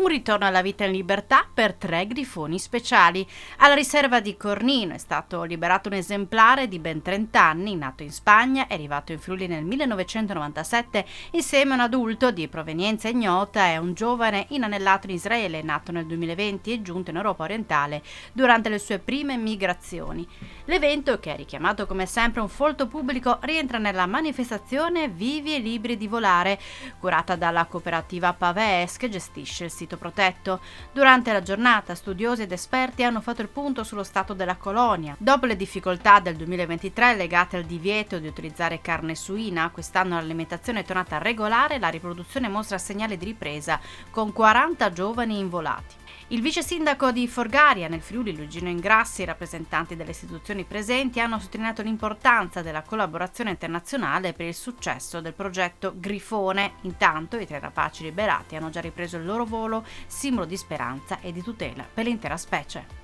Un ritorno alla vita in libertà per 3 grifoni speciali. Alla riserva di Cornino è stato liberato un esemplare di ben 30 anni, nato in Spagna e arrivato in Friuli nel 1997, insieme a un adulto di provenienza ignota e un giovane inanellato in Israele, nato nel 2020 e giunto in Europa orientale durante le sue prime migrazioni. L'evento, che ha richiamato come sempre un folto pubblico, rientra nella manifestazione Vivi e Liberi di Volare, curata dalla cooperativa Pavès che gestisce il sito protetto. Durante la giornata, studiosi ed esperti hanno fatto il punto sullo stato della colonia. Dopo le difficoltà del 2023 legate al divieto di utilizzare carne suina, quest'anno l'alimentazione è tornata regolare e la riproduzione mostra segnali di ripresa, con 40 giovani involati. Il vice sindaco di Forgaria nel Friuli, Luigino Ingrassi, e i rappresentanti delle istituzioni presenti hanno sottolineato l'importanza della collaborazione internazionale per il successo del progetto Grifone. Intanto i 3 rapaci liberati hanno già ripreso il loro volo, simbolo di speranza e di tutela per l'intera specie.